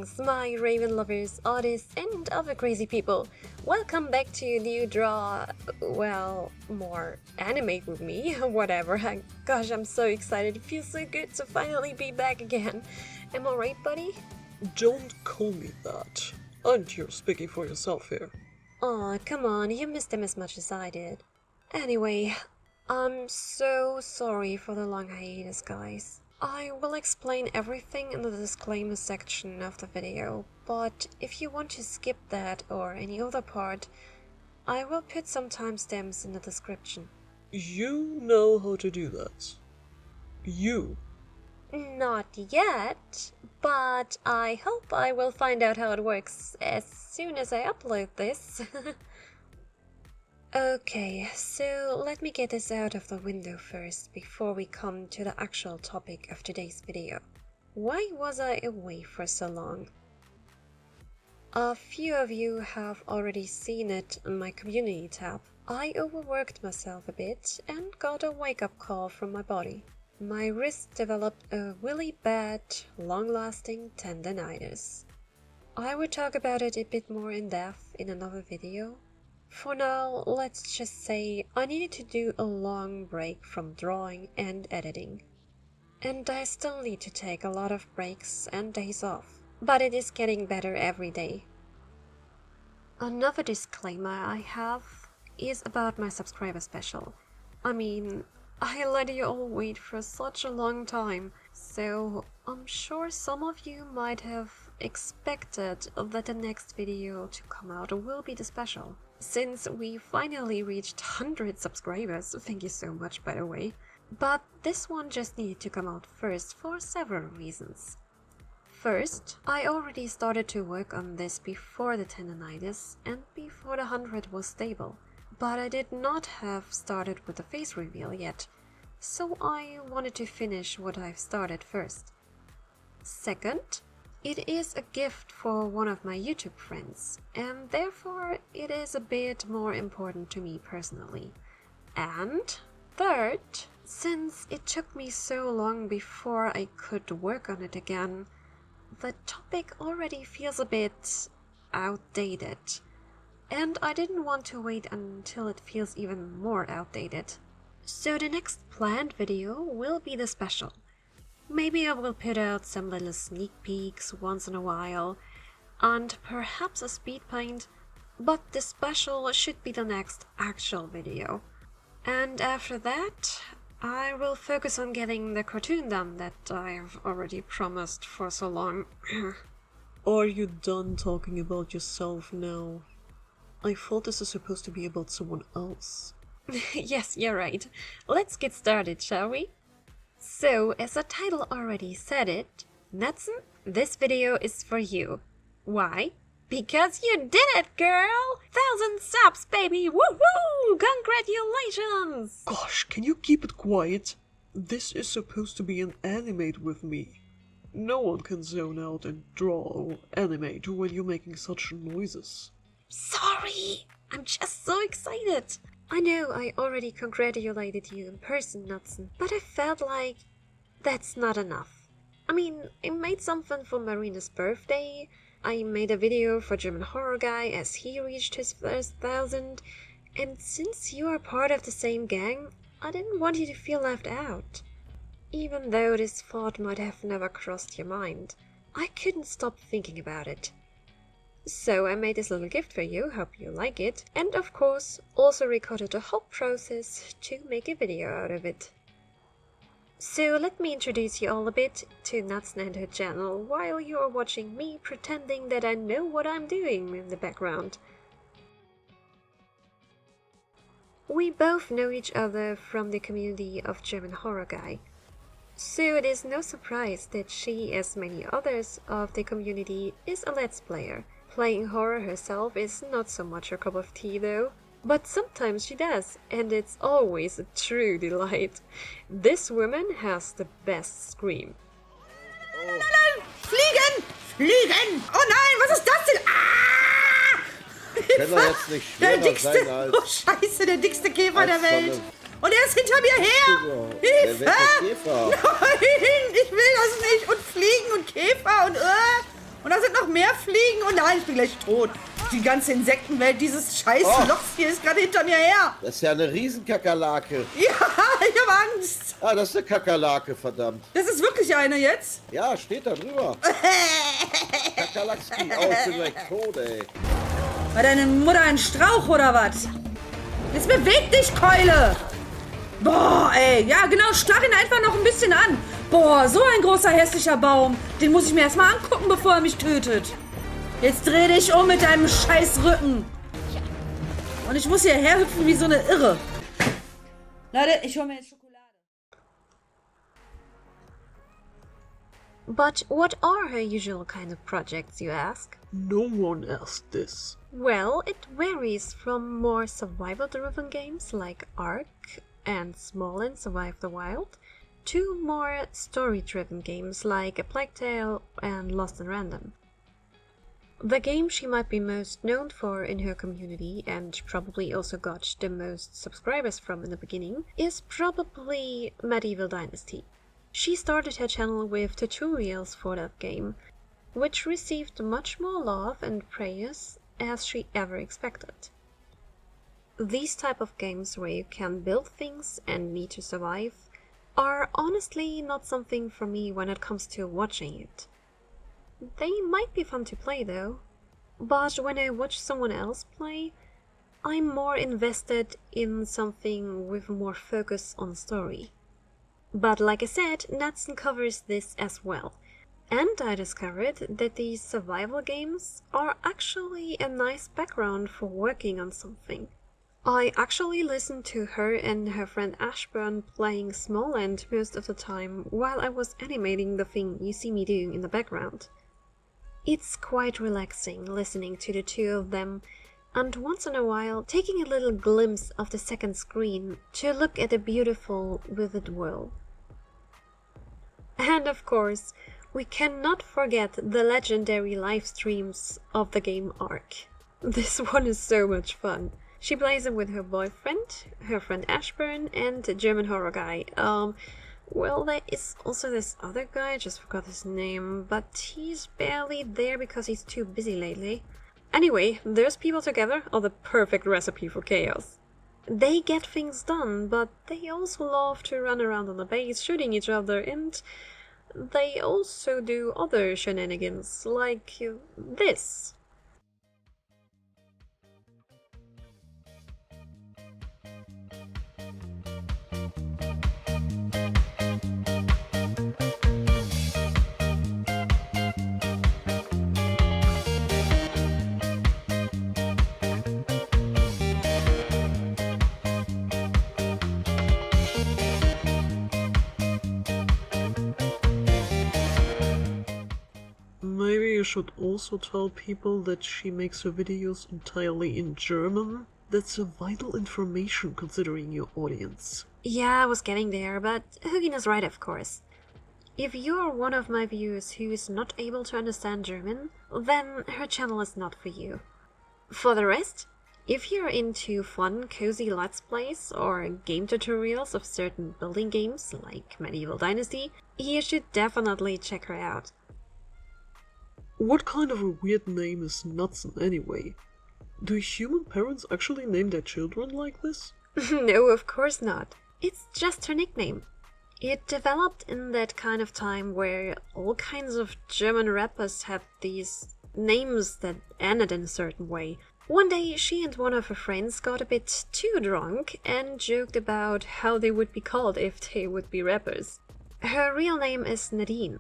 Greetings, my Raven lovers, artists, and other crazy people. Welcome back to new more animate with me, whatever. Gosh, I'm so excited. It feels so good to finally be back again. Am I right, buddy? Don't call me that. Aren't you speaking for yourself here? Aw, come on, you missed him as much as I did. Anyway, I'm so sorry for the long hiatus, guys. I will explain everything in the disclaimer section of the video, but if you want to skip that or any other part, I will put some timestamps in the description. You know how to do that. You. Not yet, but I hope I will find out how it works as soon as I upload this. Okay, so let me get this out of the window first before we come to the actual topic of today's video. Why was I away for so long? A few of you have already seen it in my community tab. I overworked myself a bit and got a wake-up call from my body. My wrist developed a really bad, long-lasting tendinitis. I will talk about it a bit more in depth in another video. For now, let's just say I needed to do a long break from drawing and editing. And I still need to take a lot of breaks and days off, but it is getting better every day. Another disclaimer I have is about my subscriber special. I mean, I let you all wait for such a long time, so I'm sure some of you might have expected that the next video to come out will be the special. Since we finally reached 100 subscribers, thank you so much by the way. But this one just needed to come out first for several reasons. First, I already started to work on this before the tendinitis and before the 100 was stable. But I did not have started with the face reveal yet, so I wanted to finish what I've started first. Second, it is a gift for one of my YouTube friends, and therefore it is a bit more important to me personally. And third, since it took me so long before I could work on it again, the topic already feels a bit outdated. And I didn't want to wait until it feels even more outdated. So the next planned video will be the special. Maybe I will put out some little sneak peeks once in a while, and perhaps a speed paint, but the special should be the next actual video. And after that, I will focus on getting the cartoon done that I've already promised for so long. Are you done talking about yourself now? I thought this is supposed to be about someone else. Yes, you're right. Let's get started, shall we? So, as the title already said it, Nadzn, this video is for you. Why? Because you did it, girl! 1,000 subs, baby! Woohoo! Congratulations! Gosh, can you keep it quiet? This is supposed to be an animate with me. No one can zone out and draw or animate when you're making such noises. Sorry! I'm just so excited! I know I already congratulated you in person, Nadzn, but I felt like that's not enough. I mean, I made something for Marina's birthday, I made a video for German Horror Guy as he reached his first 1,000, and since you are part of the same gang, I didn't want you to feel left out. Even though this thought might have never crossed your mind, I couldn't stop thinking about it. So I made this little gift for you, hope you like it, and of course also recorded the whole process to make a video out of it. So let me introduce you all a bit to Nadzn and her channel while you are watching me pretending that I know what I'm doing in the background. We both know each other from the community of German Horror Guy. So it is no surprise that she, as many others of the community, is a Let's Player. Playing horror herself is not so much her cup of tea though, but sometimes she does, and it's always a true delight. This woman has the best scream. Nein! Fliegen! Fliegen! Oh nein, was ist das denn? Ah! Kann doch jetzt nicht Der schwerer dickste, sein als... oh scheiße, der dickste Käfer der als so Welt. eine- Und er ist hinter mir her! Der Hilfe! welche Käfer? Nein, ich will das nicht! Und Fliegen und Käfer und... Und da sind noch mehr Fliegen. Oh nein, ich bin gleich tot. Die ganze Insektenwelt, dieses scheiß Loch hier ist gerade hinter mir her. Das ist ja eine Riesenkakerlake. Ja, ich habe Angst. Ah, das ist eine Kakerlake, verdammt. Das ist wirklich eine jetzt? Ja, steht da drüber. Kakerlakski. Oh, ich bin gleich tot, ey. War deine Mutter ein Strauch oder was? Jetzt beweg dich, Keule! Boah, ey. Ja, genau, starr ihn einfach noch ein bisschen an. Boah, so ein großer, hässlicher Baum. Den muss ich mir erstmal angucken, bevor er mich tötet. Jetzt dreh dich um mit deinem scheiß Rücken. Und ich muss hierher hüpfen wie so eine Irre. Leute, ich hol mir jetzt Schokolade. But what are her usual kind of projects, you ask? No one asked this. Well, it varies from more survival-driven games like Ark and Small and Survive the Wild, to more story-driven games like A Plague Tale and Lost in Random. The game she might be most known for in her community, and probably also got the most subscribers from in the beginning, is probably Medieval Dynasty. She started her channel with tutorials for that game, which received much more love and praise as she ever expected. These type of games where you can build things and need to survive are honestly not something for me when it comes to watching it. They might be fun to play though, but when I watch someone else play, I'm more invested in something with more focus on story. But like I said, Nadzn covers this as well, and I discovered that these survival games are actually a nice background for working on something. I actually listened to her and her friend Ashburn playing Smallland most of the time while I was animating the thing you see me doing in the background. It's quite relaxing listening to the two of them, and once in a while taking a little glimpse of the second screen to look at the beautiful, vivid world. And of course, we cannot forget the legendary live streams of the game Ark. This one is so much fun. She plays it with her boyfriend, her friend Ashburn, and a German horror guy. Well, there is also this other guy, I just forgot his name, but he's barely there because he's too busy lately. Anyway, those people together are the perfect recipe for chaos. They get things done, but they also love to run around on the base shooting each other, and they also do other shenanigans, like this. Maybe you should also tell people that she makes her videos entirely in German. That's a vital information considering your audience. Yeah, I was getting there, but Hugin is right, of course. If you're one of my viewers who is not able to understand German, then her channel is not for you. For the rest, if you're into fun, cozy Let's Plays or game tutorials of certain building games like Medieval Dynasty, you should definitely check her out. What kind of a weird name is Nadzn anyway? Do human parents actually name their children like this? No, of course not. It's just her nickname. It developed in that kind of time where all kinds of German rappers have these names that ended in a certain way. One day she and one of her friends got a bit too drunk and joked about how they would be called if they would be rappers. Her real name is Nadine.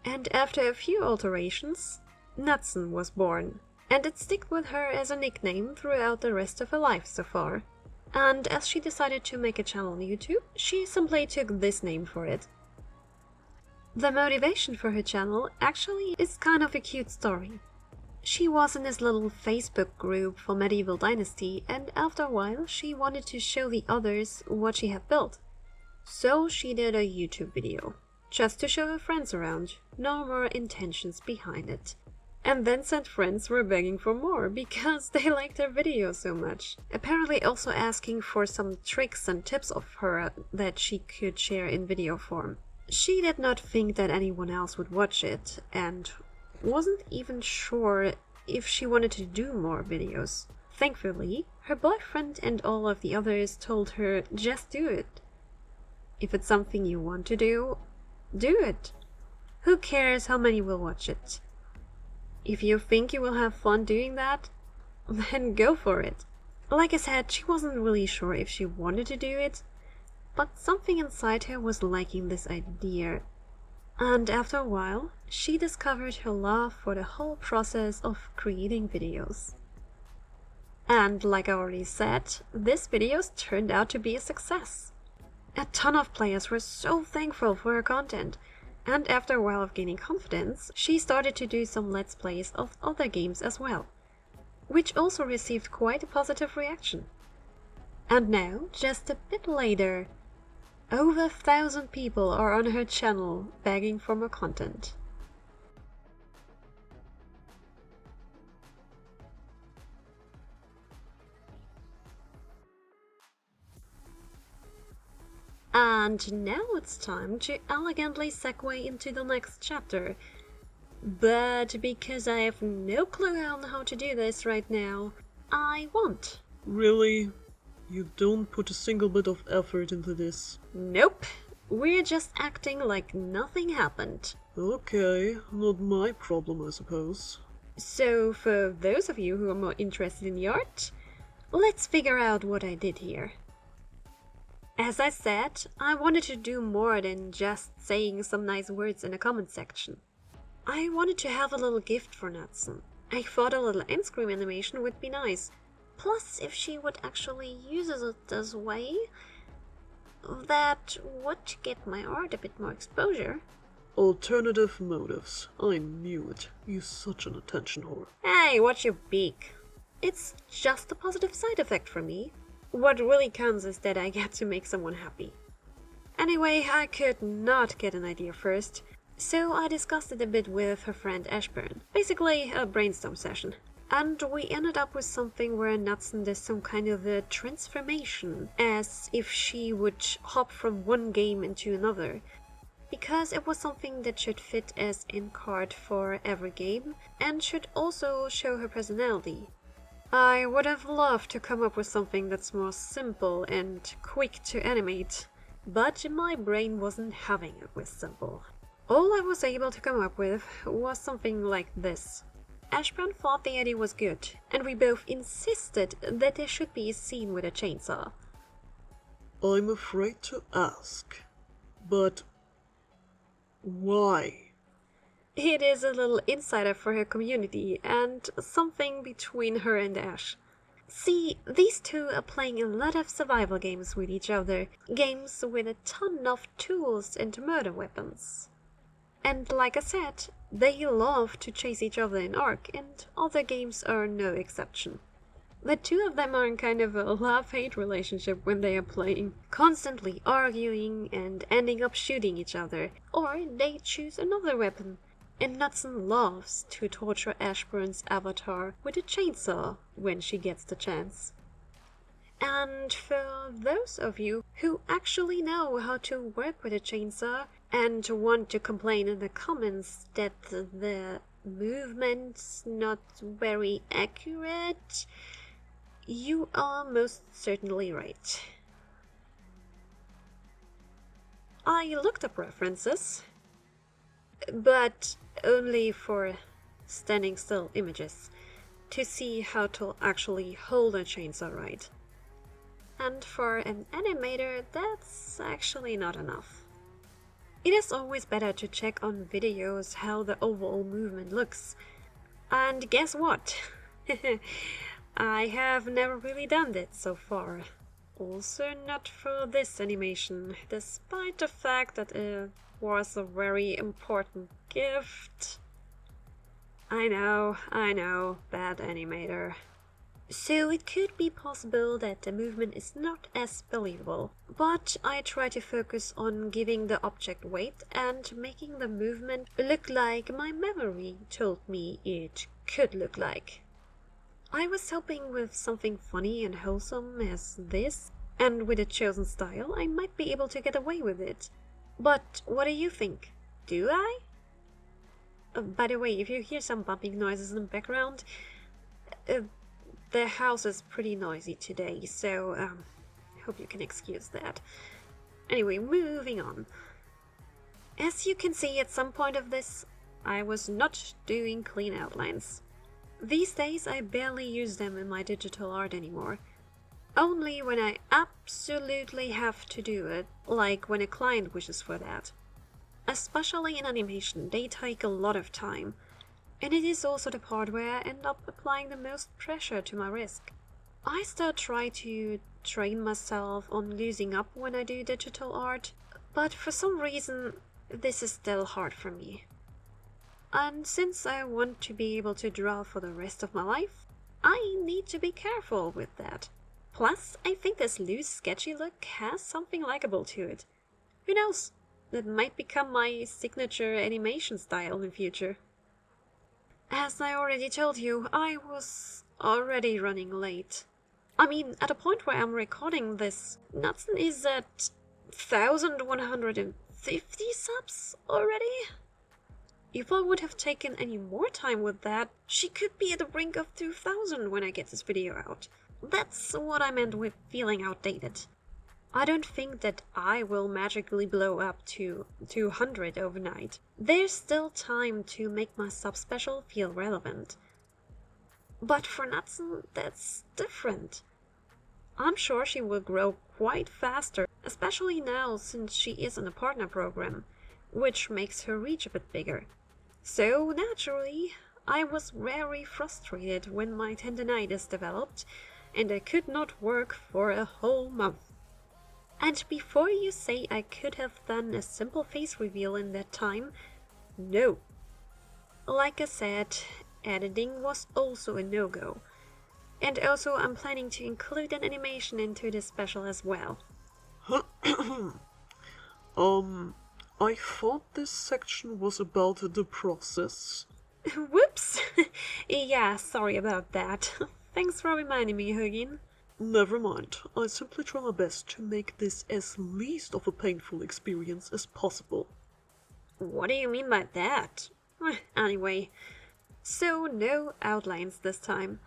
And after a few alterations, Nadzn was born, and it stuck with her as a nickname throughout the rest of her life so far. And as she decided to make a channel on YouTube, she simply took this name for it. The motivation for her channel actually is kind of a cute story. She was in this little Facebook group for Medieval Dynasty, and after a while she wanted to show the others what she had built. So she did a YouTube video. Just to show her friends around, no more intentions behind it. And then said friends were begging for more because they liked her video so much. Apparently also asking for some tricks and tips of her that she could share in video form. She did not think that anyone else would watch it, and wasn't even sure if she wanted to do more videos. Thankfully, her boyfriend and all of the others told her just do it. If it's something you want to do it. Who cares how many will watch it? If you think you will have fun doing that, then go for it. Like I said, she wasn't really sure if she wanted to do it, but something inside her was liking this idea. And after a while, she discovered her love for the whole process of creating videos. And like I already said, these videos turned out to be a success. A ton of players were so thankful for her content, and after a while of gaining confidence, she started to do some Let's Plays of other games as well, which also received quite a positive reaction. And now, just a bit later, over 1,000 people are on her channel begging for more content. And now it's time to elegantly segue into the next chapter. But because I have no clue on how to do this right now, I won't. Really? You don't put a single bit of effort into this? Nope. We're just acting like nothing happened. Okay, not my problem, I suppose. So for those of you who are more interested in the art, let's figure out what I did here. As I said, I wanted to do more than just saying some nice words in the comment section. I wanted to have a little gift for Nadzn. I thought a little end screen animation would be nice. Plus, if she would actually use it this way, that would get my art a bit more exposure. Alternative motives. I knew it. You're such an attention whore. Hey, watch your beak. It's just a positive side effect for me. What really counts is that I get to make someone happy. Anyway, I could not get an idea first, so I discussed it a bit with her friend Ashburn. Basically, a brainstorm session. And we ended up with something where Nadzn does some kind of a transformation, as if she would hop from one game into another. Because it was something that should fit as Endcard for every game, and should also show her personality. I would have loved to come up with something that's more simple and quick to animate, but my brain wasn't having it with simple. All I was able to come up with was something like this. Ashburn thought the idea was good, and we both insisted that there should be a scene with a chainsaw. I'm afraid to ask, but why? It is a little insider for her community, and something between her and Ash. See, these two are playing a lot of survival games with each other, games with a ton of tools and murder weapons. And like I said, they love to chase each other in Ark, and other games are no exception. The two of them are in kind of a love-hate relationship when they are playing, constantly arguing and ending up shooting each other, or they choose another weapon. And Nadzn loves to torture Ashburn's avatar with a chainsaw when she gets the chance. And for those of you who actually know how to work with a chainsaw and want to complain in the comments that the movement's not very accurate, you are most certainly right. I looked up references, but only for standing still images, to see how to actually hold a chainsaw right. And for an animator, that's actually not enough. It is always better to check on videos how the overall movement looks. And guess what? I have never really done that so far. Also not for this animation, despite the fact that it was a very important gift. I know, bad animator. So it could be possible that the movement is not as believable, but I try to focus on giving the object weight and making the movement look like my memory told me it could look like. I was hoping with something funny and wholesome as this, and with a chosen style, I might be able to get away with it. But what do you think? Do I? By the way, if you hear some bumping noises in the background, the house is pretty noisy today, so hope you can excuse that. Anyway, moving on. As you can see at some point of this, I was not doing clean outlines. These days I barely use them in my digital art anymore. Only when I absolutely have to do it, like when a client wishes for that. Especially in animation, they take a lot of time, and it is also the part where I end up applying the most pressure to my wrist. I still try to train myself on losing up when I do digital art, but for some reason this is still hard for me. And since I want to be able to draw for the rest of my life, I need to be careful with that. Plus, I think this loose, sketchy look has something likable to it. Who knows? That might become my signature animation style in the future. As I already told you, I was already running late. I mean, at the point where I'm recording this, Nadzn is at 1,150 subs already? If I would have taken any more time with that, she could be at the brink of 2,000 when I get this video out. That's what I meant with feeling outdated. I don't think that I will magically blow up to 200 overnight. There's still time to make my sub-special feel relevant. But for Nadzn, that's different. I'm sure she will grow quite faster, especially now since she is in a partner program, which makes her reach a bit bigger. So naturally, I was very frustrated when my tendinitis developed and I could not work for a whole month. And before you say I could have done a simple face reveal in that time, no. Like I said, editing was also a no-go. And also I'm planning to include an animation into this special as well. I thought this section was about the process. Whoops! Yeah, sorry about that. Thanks for reminding me, Hugin. Never mind, I simply try my best to make this as least of a painful experience as possible. What do you mean by that? Anyway, so no outlines this time.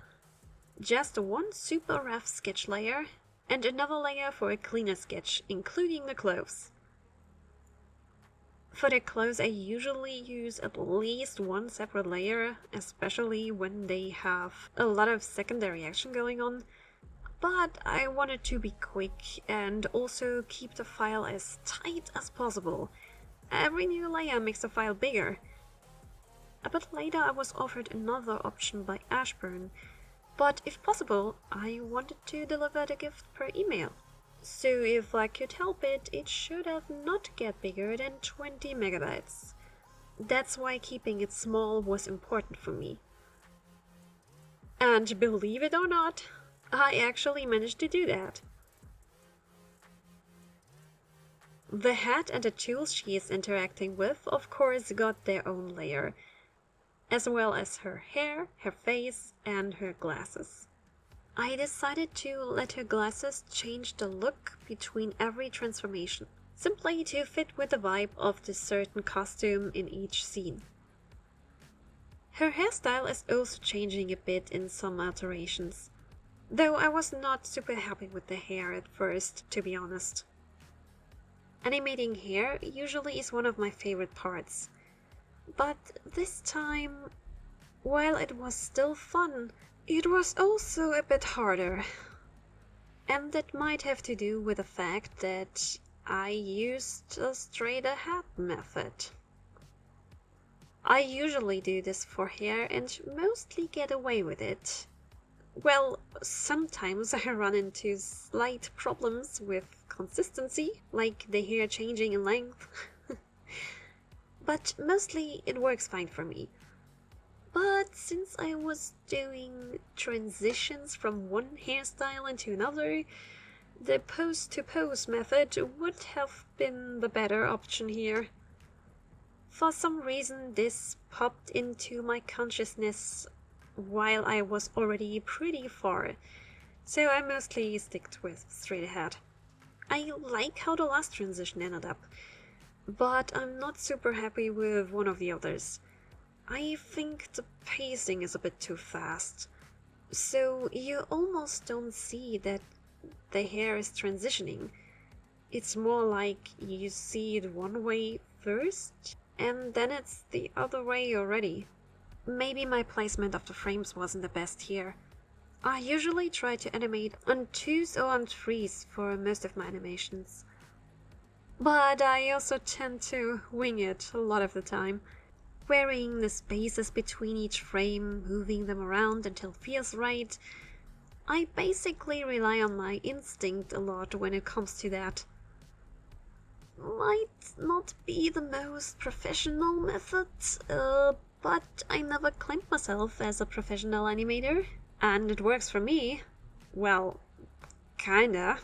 Just one super rough sketch layer, and another layer for a cleaner sketch, including the clothes. For the clothes I usually use at least one separate layer, especially when they have a lot of secondary action going on. But I wanted to be quick and also keep the file as tight as possible. Every new layer makes the file bigger. A bit later I was offered another option by Ashburn, but if possible I wanted to deliver the gift per email. So if I could help it, it should have not get bigger than 20 megabytes. That's why keeping it small was important for me. And believe it or not, I actually managed to do that. The hat and the tools she is interacting with, of course, got their own layer, as well as her hair, her face, and her glasses. I decided to let her glasses change the look between every transformation, simply to fit with the vibe of the certain costume in each scene. Her hairstyle is also changing a bit in some alterations, though I was not super happy with the hair at first, to be honest. Animating hair usually is one of my favorite parts, but this time, while it was still fun, it was also a bit harder. And that might have to do with the fact that I used a straight-ahead method. I usually do this for hair and mostly get away with it. Well, sometimes I run into slight problems with consistency, like the hair changing in length. But mostly it works fine for me. But since I was doing transitions from one hairstyle into another, the pose-to-pose method would have been the better option here. For some reason this popped into my consciousness while I was already pretty far, so I mostly sticked with straight ahead. I like how the last transition ended up, but I'm not super happy with one of the others. I think the pacing is a bit too fast. So you almost don't see that the hair is transitioning. It's more like you see it one way first, and then it's the other way already. Maybe my placement of the frames wasn't the best here. I usually try to animate on 2s or on 3s for most of my animations. But I also tend to wing it a lot of the time. Varying the spaces between each frame, moving them around until it feels right. I basically rely on my instinct a lot when it comes to that. Might not be the most professional method, but I never claimed myself as a professional animator, and it works for me. Well, kinda.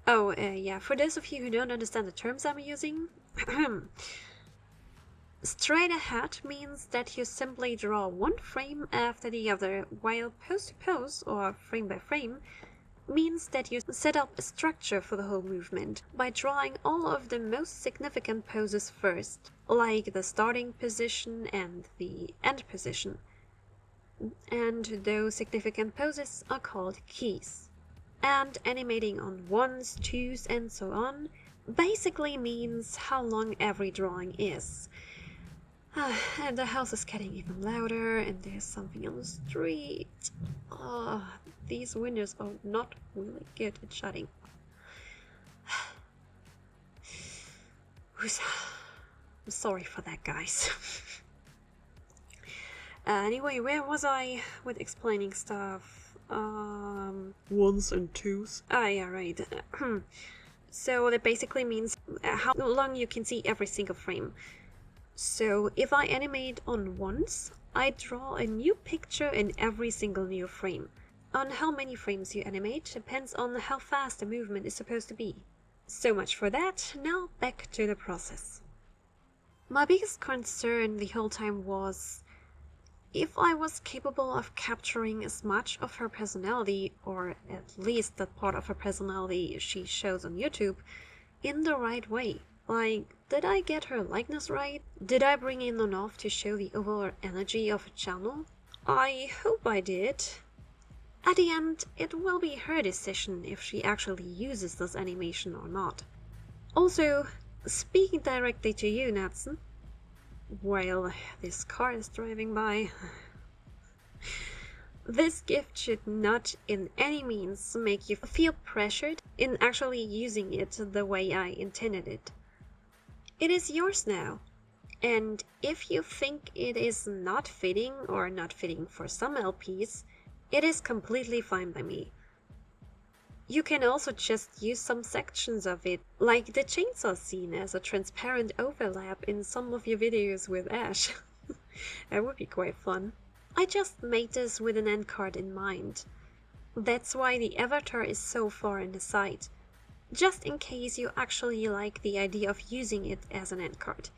Oh, yeah, for those of you who don't understand the terms I'm using, straight ahead means that you simply draw one frame after the other, while pose to pose, or frame by frame, means that you set up a structure for the whole movement by drawing all of the most significant poses first, like the starting position and the end position. And those significant poses are called keys. And animating on 1s, 2s, and so on basically means how long every drawing is. And the house is getting even louder, and there's something on the street. These windows are not really good at shutting. I'm sorry for that, guys. Anyway, where was I with explaining stuff? 1s and 2s. Yeah, right. So that basically means how long you can see every single frame. So if I animate on 1s, I draw a new picture in every single new frame. On how many frames you animate depends on how fast the movement is supposed to be. So much for that, now back to the process. My biggest concern the whole time was if I was capable of capturing as much of her personality, or at least that part of her personality she shows on YouTube, in the right way. Like, did I get her likeness right? Did I bring in enough to show the overall energy of a channel? I hope I did. At the end, it will be her decision if she actually uses this animation or not. Also, speaking directly to you, Nadzn, while this car is driving by, this gift should not in any means make you feel pressured in actually using it the way I intended it. It is yours now, and if you think it is not fitting or not fitting for some LPs, it is completely fine by me. You can also just use some sections of it, like the chainsaw scene as a transparent overlap in some of your videos with Ash. That would be quite fun. I just made this with an Endcard in mind. That's why the avatar is so far in the side, just in case you actually like the idea of using it as an Endcard.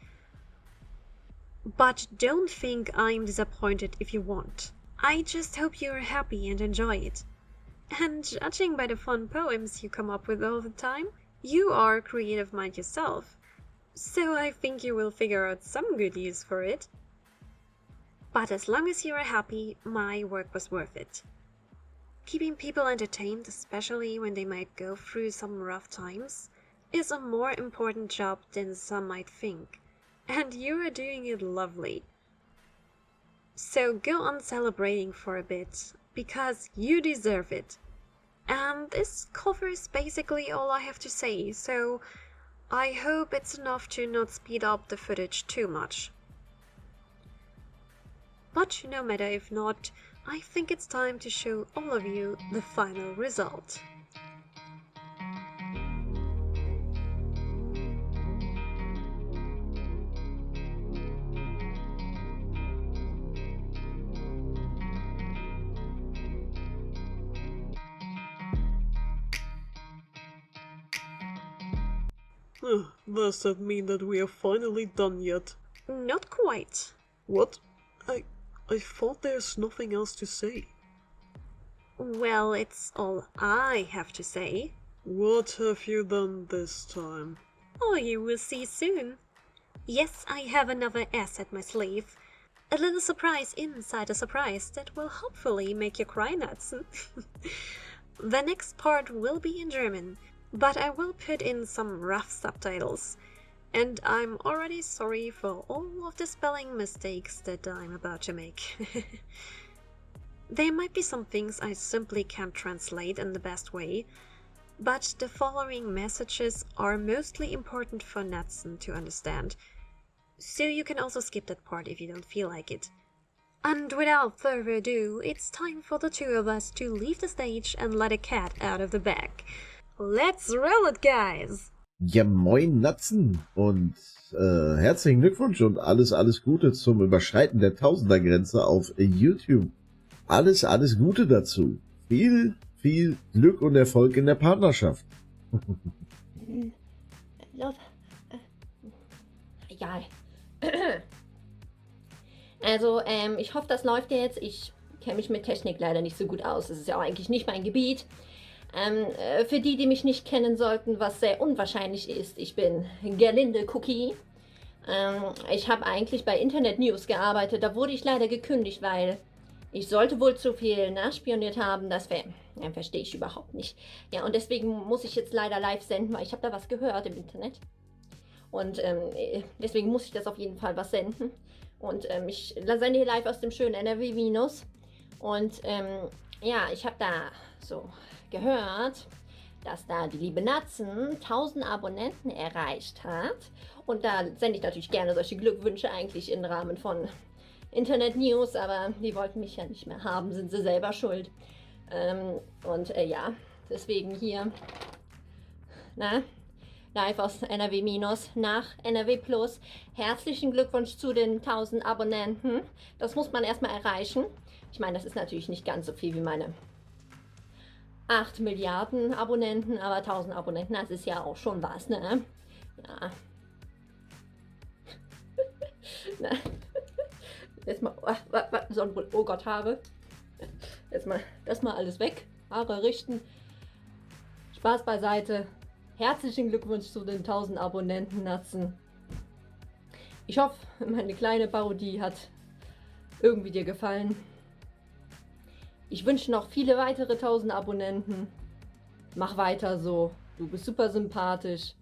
But don't think I'm disappointed if you won't. I just hope you're happy and enjoy it. And judging by the fun poems you come up with all the time, you are a creative mind yourself. So I think you will figure out some good use for it. But as long as you are happy, my work was worth it. Keeping people entertained, especially when they might go through some rough times, is a more important job than some might think. And you are doing it lovely. So go on celebrating for a bit, because you deserve it. And this covers basically all I have to say, so I hope it's enough to not speed up the footage too much. But no matter if not, I think it's time to show all of you the final result. Does that mean that we are finally done yet? Not quite. What? I thought there's nothing else to say. Well, it's all I have to say. What have you done this time? Oh, you will see soon. Yes, I have another ass at my sleeve. A little surprise inside a surprise that will hopefully make you cry, Nadzn. The next part will be in German, but I will put in some rough subtitles. And I'm already sorry for all of the spelling mistakes that I'm about to make. There might be some things I simply can't translate in the best way, but the following messages are mostly important for Nadzn to understand, so you can also skip that part if you don't feel like it. And without further ado, it's time for the two of us to leave the stage and let a cat out of the bag. Let's roll it, guys! Ja, moin Nadzn und herzlichen Glückwunsch und alles Gute zum Überschreiten der Tausendergrenze auf YouTube. Alles Gute dazu. Viel Glück und Erfolg in der Partnerschaft. Ja. Also, ich hoffe, das läuft jetzt. Ich kenne mich mit Technik leider nicht so gut aus. Das ist ja auch eigentlich nicht mein Gebiet. Für die, die mich nicht kennen sollten, was sehr unwahrscheinlich ist, ich bin Gerlinde Cookie. Ich habe eigentlich bei Internet News gearbeitet. Da wurde ich leider gekündigt, weil ich sollte wohl zu viel nachspioniert haben. Das verstehe ich überhaupt nicht. Ja, und deswegen muss ich jetzt leider live senden, weil ich habe da was gehört im Internet. Und deswegen muss ich das auf jeden Fall was senden. Und ich sende hier live aus dem schönen NRW Minus. Und ja, ich habe da so gehört, dass da die liebe Nadzn 1000 Abonnenten erreicht hat. Und da sende ich natürlich gerne solche Glückwünsche eigentlich im Rahmen von Internet News, aber die wollten mich ja nicht mehr haben, sind sie selber schuld. Ja, deswegen hier, live aus NRW Minus nach NRW Plus. Herzlichen Glückwunsch zu den 1000 Abonnenten. Das muss man erstmal erreichen. Ich meine, das ist natürlich nicht ganz so viel wie meine 8 Milliarden Abonnenten, aber 1000 Abonnenten, das ist ja auch schon was, ne? Ja. Jetzt mal, oh Gott, Haare. Jetzt mal, das mal alles weg. Haare richten. Spaß beiseite. Herzlichen Glückwunsch zu den 1000 Abonnenten, Nadzn. Ich hoffe, meine kleine Parodie hat irgendwie dir gefallen. Ich wünsche noch viele weitere 1000 Abonnenten. Mach weiter so. Du bist super sympathisch.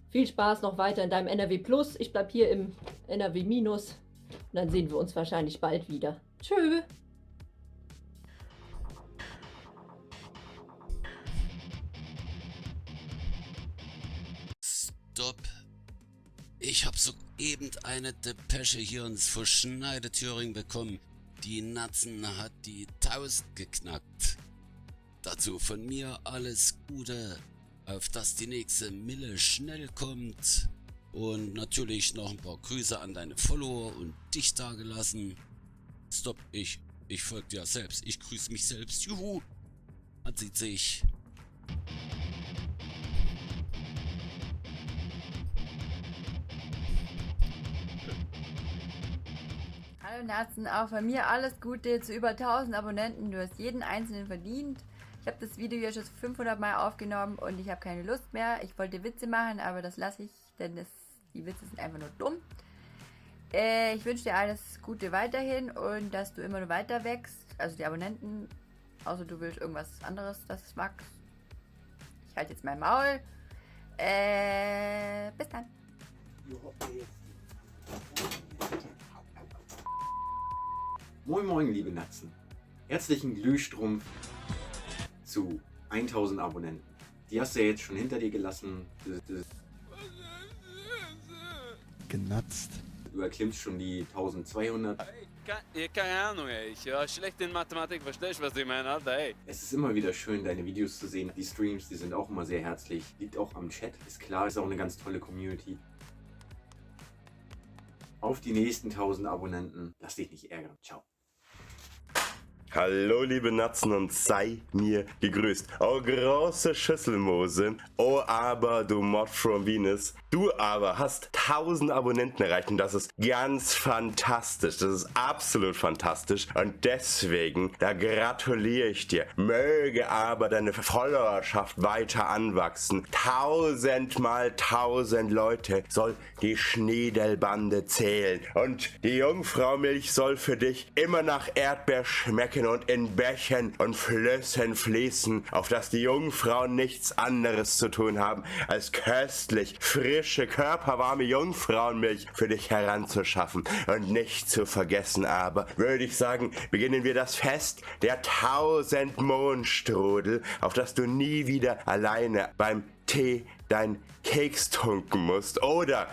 Viel Spaß noch weiter in deinem NRW Plus. Ich bleib hier im NRW Minus. Und dann sehen wir uns wahrscheinlich bald wieder. Tschö. Stopp. Ich habe soeben eine Depesche hier ins Verschneidethüring bekommen. Die Nadzn hat die 1000 geknackt. Dazu von mir alles Gute, auf dass die nächste Mille schnell kommt. Und natürlich noch ein paar Grüße an deine Follower und dich dagelassen. Stopp, ich folge dir selbst. Ich grüße mich selbst. Juhu. Man sieht sich. Hallo Nadzn, auch von mir alles Gute zu über 1000 Abonnenten. Du hast jeden einzelnen verdient. Ich habe das Video ja schon 500 Mal aufgenommen und ich habe keine Lust mehr. Ich wollte Witze machen, aber das lasse ich, denn die Witze sind einfach nur dumm. Ich wünsche dir alles Gute weiterhin und dass du immer nur weiter wächst. Also die Abonnenten, außer du willst irgendwas anderes, das du magst. Ich halte jetzt mein Maul. Bis dann. Moin moin liebe Nadzn. Herzlichen Glühstrumpf zu 1000 Abonnenten. Die hast du ja jetzt schon hinter dir gelassen. Genatzt. Du erklimmst schon die 1200. Keine Ahnung, ey. Ich war schlecht in Mathematik, verstehst du, was ich meine, Alter, ey. Es ist immer wieder schön, deine Videos zu sehen. Die Streams, die sind auch immer sehr herzlich. Liegt auch am Chat. Ist klar, ist auch eine ganz tolle Community. Auf die nächsten 1000 Abonnenten. Lass dich nicht ärgern. Ciao. Hallo liebe Nadzn und sei mir gegrüßt. Oh große Schüsselmose, oh aber du Mod from Venus, du aber hast 1000 Abonnenten erreicht und das ist ganz fantastisch, das ist absolut fantastisch und deswegen, da gratuliere ich dir. Möge aber deine Followerschaft weiter anwachsen. 1000 mal 1000 Leute soll die Schniedelbande zählen und die Jungfraumilch soll für dich immer nach Erdbeer schmecken und in Bächen und Flüssen fließen, auf dass die Jungfrauen nichts anderes zu tun haben, als köstlich, frische, körperwarme Jungfrauenmilch für dich heranzuschaffen. Und nicht zu vergessen aber, würde ich sagen, beginnen wir das Fest der 1000 Mohnstrudel, auf dass du nie wieder alleine beim Tee dein Keks tunken musst oder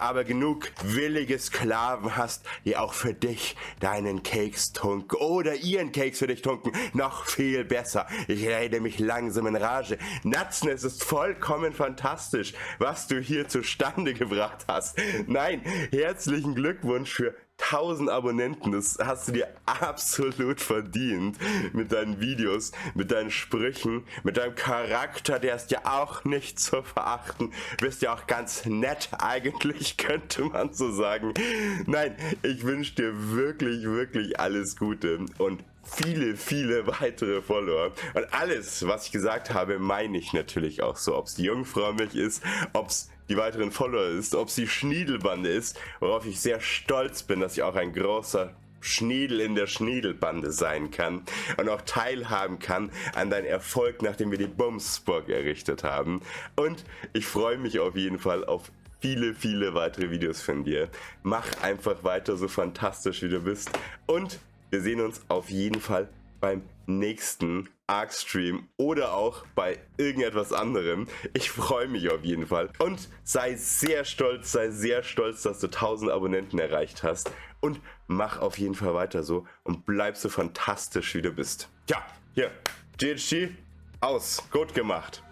aber genug willige Sklaven hast, die auch für dich deinen Keks tunken oder ihren Keks für dich tunken, noch viel besser. Ich rede mich langsam in Rage. Nadzn, es ist vollkommen fantastisch, was du hier zustande gebracht hast. Nein, herzlichen Glückwunsch für 1000 Abonnenten, das hast du dir absolut verdient mit deinen Videos, mit deinen Sprüchen, mit deinem Charakter, der ist ja auch nicht zu verachten, bist ja auch ganz nett eigentlich, könnte man so sagen. Nein, ich wünsche dir wirklich, wirklich alles Gute und viele, viele weitere Follower. Und alles, was ich gesagt habe, meine ich natürlich auch so, ob es die Jungfraumilch ist, ob es die weiteren Follower ist, ob es die Schniedelbande ist, worauf ich sehr stolz bin, dass ich auch ein großer Schniedel in der Schniedelbande sein kann und auch teilhaben kann an deinem Erfolg, nachdem wir die Bumsburg errichtet haben. Und ich freue mich auf jeden Fall auf viele, viele weitere Videos von dir. Mach einfach weiter so fantastisch, wie du bist. Und wir sehen uns auf jeden Fall beim nächsten Arc-Stream oder auch bei irgendetwas anderem. Ich freue mich auf jeden Fall. Und sei sehr stolz, dass du 1000 Abonnenten erreicht hast. Und mach auf jeden Fall weiter so und bleib so fantastisch, wie du bist. Ja, hier, GHG, aus. Gut gemacht.